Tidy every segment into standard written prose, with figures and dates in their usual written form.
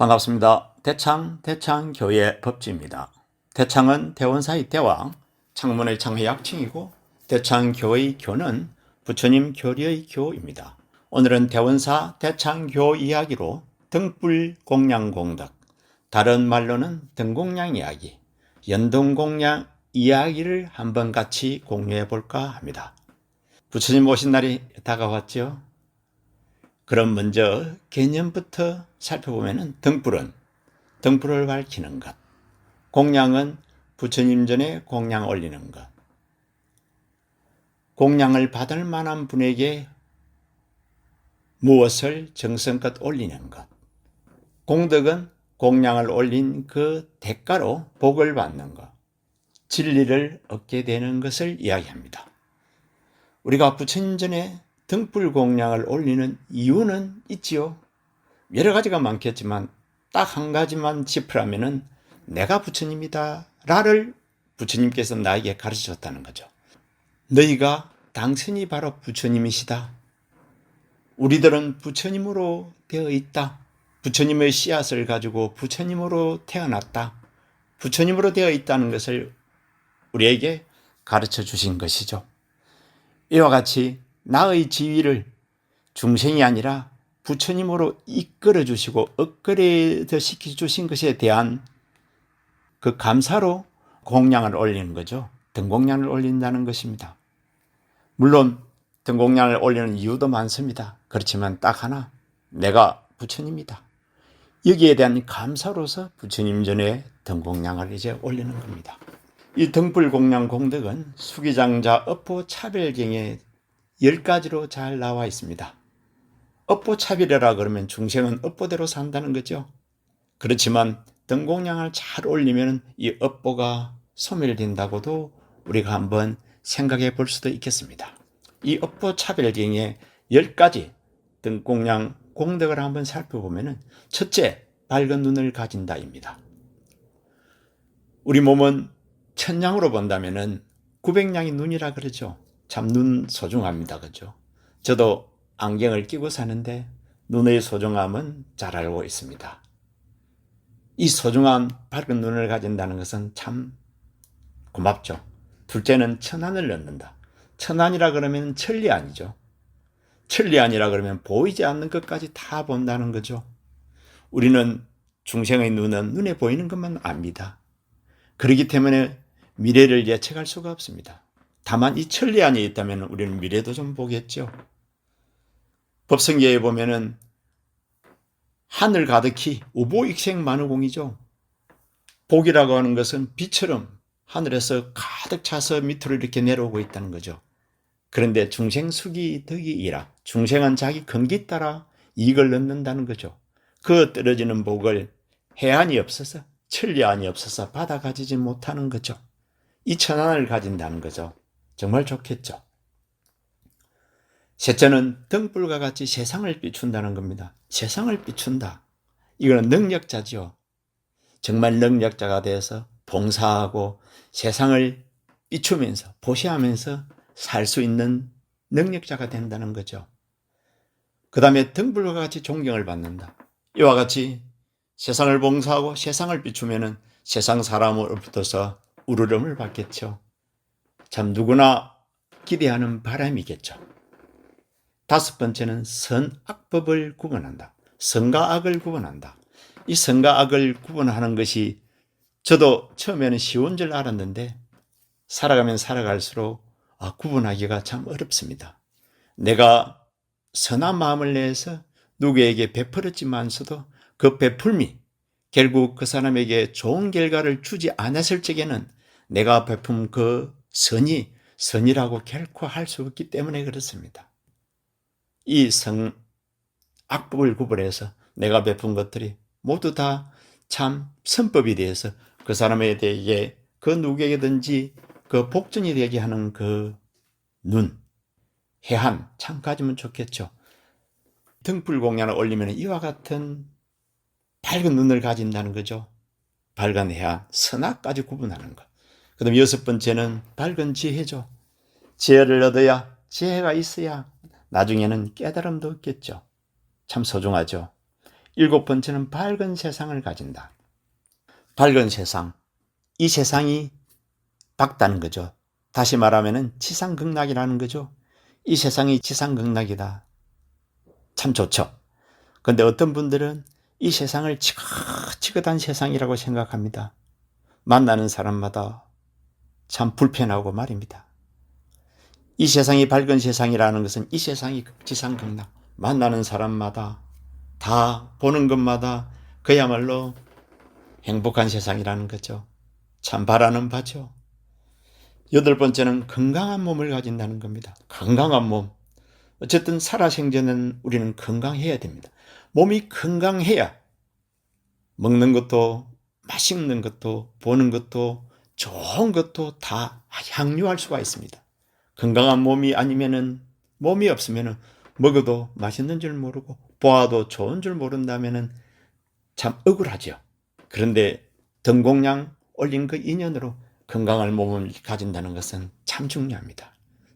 반갑습니다. 대창교회 법지입니다. 대창은 대원사의 대왕, 창문의 창의 약칭이고 대창교의 교는 부처님 교리의 교입니다. 오늘은 대원사 대창교 이야기로 등불 공양 공덕, 다른 말로는 등공양 이야기, 연등공양 이야기를 한번 같이 공유해 볼까 합니다. 부처님 오신 날이 다가왔죠. 그럼 먼저 개념부터 살펴보면 등불을 밝히는 것, 공양은 부처님 전에 공양 올리는 것, 공양을 받을 만한 분에게 무엇을 정성껏 올리는 것, 공덕은 공양을 올린 그 대가로 복을 받는 것, 진리를 얻게 되는 것을 이야기합니다. 우리가 부처님 전에 등불 공양을 올리는 이유는 있지요. 여러 가지가 많겠지만 딱 한 가지만 짚으라면은 내가 부처님이다 라를 부처님께서 나에게 가르쳐줬다는 거죠. 너희가 당신이 바로 부처님이시다. 우리들은 부처님으로 되어 있다. 부처님의 씨앗을 가지고 부처님으로 태어났다. 부처님으로 되어 있다는 것을 우리에게 가르쳐 주신 것이죠. 이와 같이 나의 지위를 중생이 아니라 부처님으로 이끌어 주시고 업그레이드 시켜 주신 것에 대한 그 감사로 공양을 올리는 거죠. 등공양을 올린다는 것입니다. 물론 등공양을 올리는 이유도 많습니다. 그렇지만 딱 하나, 내가 부처님이다. 여기에 대한 감사로서 부처님 전에 등공양을 이제 올리는 겁니다. 이 등불 공양 공덕은 수기장자 업보 차별경에 10가지로 잘 나와 있습니다. 업보 차별이라 그러면 중생은 업보대로 산다는 거죠. 그렇지만 등공양을 잘 올리면 이 업보가 소멸된다고도 우리가 한번 생각해 볼 수도 있겠습니다. 이 업보 차별경에 10가지 등공양 공덕을 한번 살펴보면 첫째, 밝은 눈을 가진다입니다. 우리 몸은 천냥으로 본다면 900냥의 눈이라 그러죠. 참 눈 소중합니다. 그죠? 저도 안경을 끼고 사는데 눈의 소중함은 잘 알고 있습니다. 이 소중한 밝은 눈을 가진다는 것은 참 고맙죠. 둘째는 천안을 넣는다. 천안이라 그러면 천리안이죠. 천리안이라 그러면 보이지 않는 것까지 다 본다는 거죠. 우리는 중생의 눈은 눈에 보이는 것만 압니다. 그렇기 때문에 미래를 예측할 수가 없습니다. 다만 이 천리안이 있다면 우리는 미래도 좀 보겠죠. 법성계에 보면은 하늘 가득히 우보익생만우공이죠. 복이라고 하는 것은 비처럼 하늘에서 가득 차서 밑으로 이렇게 내려오고 있다는 거죠. 그런데 중생수기 덕이이라, 중생은 자기 근기 따라 이익을 넣는다는 거죠. 그 떨어지는 복을 해안이 없어서, 천리안이 없어서 받아가지지 못하는 거죠. 이 천안을 가진다는 거죠. 정말 좋겠죠. 셋째는 등불과 같이 세상을 비춘다는 겁니다. 세상을 비춘다. 이거는 능력자죠. 정말 능력자가 돼서 봉사하고 세상을 비추면서 보시하면서 살 수 있는 능력자가 된다는 거죠. 그 다음에 등불과 같이 존경을 받는다. 이와 같이 세상을 봉사하고 세상을 비추면은 세상 사람으로부터서 우러름을 받겠죠. 참 누구나 기대하는 바람이겠죠. 다섯 번째는 선악법을 구분한다. 선과 악을 구분한다. 이 선과 악을 구분하는 것이 저도 처음에는 쉬운 줄 알았는데 살아가면 살아갈수록 구분하기가 참 어렵습니다. 내가 선한 마음을 내서 누구에게 베풀었지만서도 그 베풀미 결국 그 사람에게 좋은 결과를 주지 않았을 적에는 내가 베푼 그 선이 선이라고 결코 할 수 없기 때문에 그렇습니다. 이 악법을 구분해서 내가 베푼 것들이 모두 다 참 선법이 되어서 그 사람에게 그 누구에게든지 그 복전이 되게 하는 그 눈, 해안 참 가지면 좋겠죠. 등불 공양을 올리면 이와 같은 밝은 눈을 가진다는 거죠. 밝은 해안, 선악까지 구분하는 것. 그 다음 여섯 번째는 밝은 지혜죠. 지혜를 얻어야, 지혜가 있어야 나중에는 깨달음도 얻겠죠. 참 소중하죠. 7번째는 밝은 세상을 가진다. 밝은 세상, 이 세상이 밝다는 거죠. 다시 말하면 지상극락이라는 거죠. 이 세상이 지상극락이다. 참 좋죠. 그런데 어떤 분들은 이 세상을 지긋지긋한 세상이라고 생각합니다. 만나는 사람마다 참 불편하고 말입니다. 이 세상이 밝은 세상이라는 것은 이 세상이 지상극락, 만나는 사람마다 다 보는 것마다 그야말로 행복한 세상이라는 거죠. 참 바라는 바죠. 8번째는 건강한 몸을 가진다는 겁니다. 건강한 몸. 어쨌든 살아생전은 우리는 건강해야 됩니다. 몸이 건강해야 먹는 것도 맛있는 것도 보는 것도 좋은 것도 다 향유할 수가 있습니다. 건강한 몸이 아니면은 몸이 없으면은 먹어도 맛있는 줄 모르고 보아도 좋은 줄 모른다면은 참 억울하죠. 그런데 등공량 올린 그 인연으로 건강한 몸을 가진다는 것은 참 중요합니다.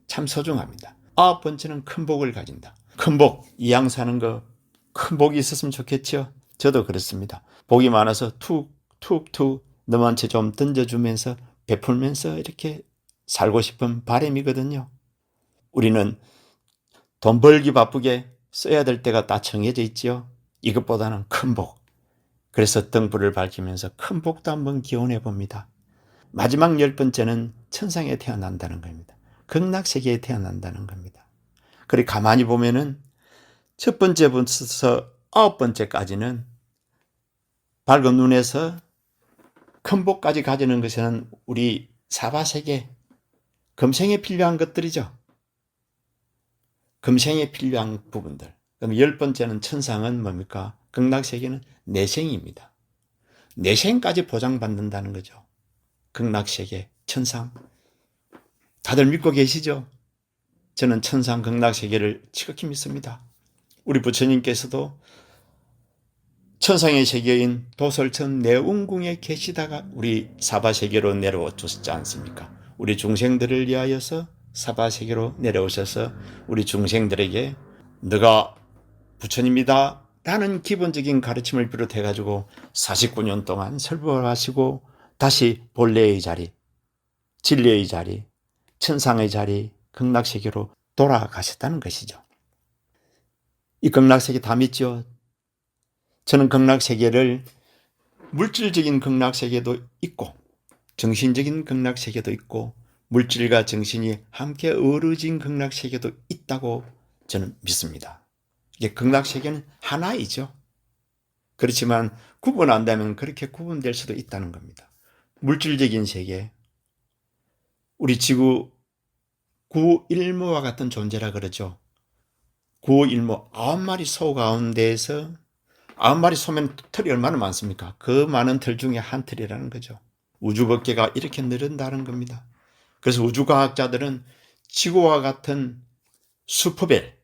참 소중합니다. 9번째는 큰 복을 가진다. 큰 복, 이왕 사는 거 큰 복이 있었으면 좋겠죠. 저도 그렇습니다. 복이 많아서 툭툭툭 너한테 좀 던져주면서 베풀면서 이렇게 살고 싶은 바람이거든요. 우리는 돈 벌기 바쁘게 써야 될 때가 다 정해져 있지요. 이것보다는 큰 복. 그래서 등불을 밝히면서 큰 복도 한번 기원해 봅니다. 마지막 10번째는 천상에 태어난다는 겁니다. 극락세계에 태어난다는 겁니다. 그리고 가만히 보면은 첫 번째부터 9번째까지는 밝은 눈에서 큰 복까지 가지는 것은 우리 사바세계, 금생에 필요한 것들이죠. 금생에 필요한 부분들. 그럼 10번째는 천상은 뭡니까? 극락세계는 내생입니다. 내생까지 보장받는다는 거죠. 극락세계, 천상. 다들 믿고 계시죠? 저는 천상 극락세계를 지극히 믿습니다. 우리 부처님께서도 천상의 세계인 도솔천 내운궁에 계시다가 우리 사바세계로 내려오셨지 않습니까? 우리 중생들을 위하여서 사바세계로 내려오셔서 우리 중생들에게 너가 부처님이다 라는 기본적인 가르침을 비롯해 가지고 49년 동안 설법을 하시고 다시 본래의 자리, 진리의 자리, 천상의 자리, 극락세계로 돌아가셨다는 것이죠. 이 극락세계 다 믿죠? 저는 극락세계를 물질적인 극락세계도 있고 정신적인 극락세계도 있고 물질과 정신이 함께 어우러진 극락세계도 있다고 저는 믿습니다. 이게 극락세계는 하나이죠. 그렇지만 구분한다면 그렇게 구분될 수도 있다는 겁니다. 물질적인 세계, 우리 지구 구일모와 같은 존재라 그러죠. 구일모 9마리 소 가운데에서 9마리 소면 털이 얼마나 많습니까? 그 많은 털 중에 한 털이라는 거죠. 우주법계가 이렇게 늘은다는 겁니다. 그래서 우주과학자들은 지구와 같은 슈퍼벨,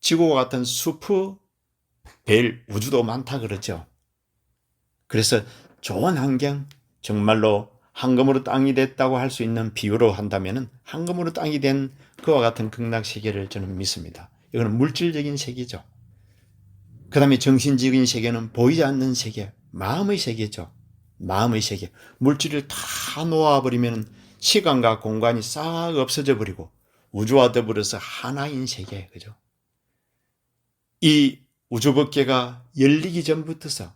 지구와 같은 슈퍼벨 우주도 많다 그러죠. 그래서 좋은 환경, 정말로 황금으로 땅이 됐다고 할 수 있는 비유로 한다면 황금으로 땅이 된 그와 같은 극락세계를 저는 믿습니다. 이거는 물질적인 세계죠. 그 다음에 정신적인 세계는 보이지 않는 세계, 마음의 세계죠. 마음의 세계. 물질을 다 놓아버리면 시간과 공간이 싹 없어져 버리고 우주와 더불어서 하나인 세계, 그죠? 이 우주법계가 열리기 전부터서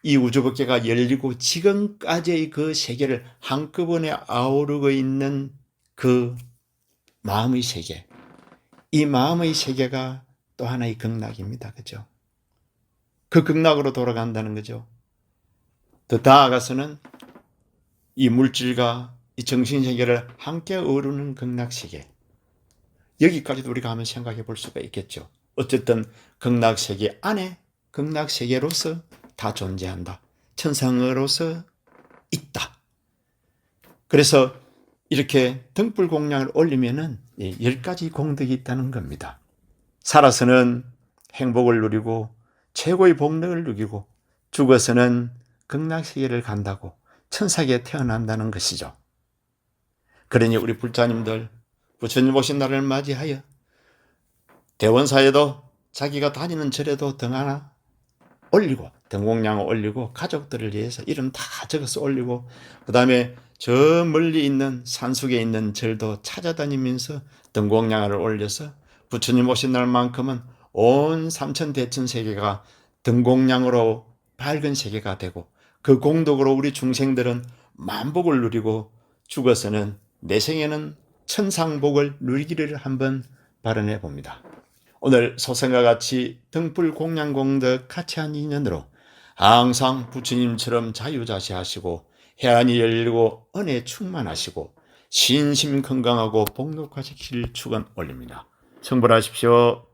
이 우주법계가 열리고 지금까지의 그 세계를 한꺼번에 아우르고 있는 그 마음의 세계. 이 마음의 세계가 또 하나의 극락입니다. 그죠? 그 극락으로 돌아간다는 거죠. 더 나아가서는 이 물질과 이 정신세계를 함께 어우르는 극락세계. 여기까지도 우리가 한번 생각해 볼 수가 있겠죠. 어쨌든 극락세계 안에 극락세계로서 다 존재한다. 천상으로서 있다. 그래서 이렇게 등불 공양을 올리면은 10가지 공덕이 있다는 겁니다. 살아서는 행복을 누리고 최고의 복락을 누리고 죽어서는 극락세계를 간다고 천사계에 태어난다는 것이죠. 그러니 우리 불자님들 부처님 오신 날을 맞이하여 대원사에도 자기가 다니는 절에도 등 하나 올리고 등공양을 올리고 가족들을 위해서 이름 다 적어서 올리고 그다음에 저 멀리 있는 산속에 있는 절도 찾아다니면서 등공양을 올려서 부처님 오신 날만큼은 온 삼천대천 세계가 등공양으로 밝은 세계가 되고 그 공덕으로 우리 중생들은 만복을 누리고 죽어서는 내생에는 천상복을 누리기를 한번 발언해 봅니다. 오늘 소생과 같이 등불 공양공덕 같이 한 인연으로 항상 부처님처럼 자유자재하시고 해안이 열리고 은혜 충만하시고 신심 건강하고 복록하시길 축원 올립니다. 청불하십시오.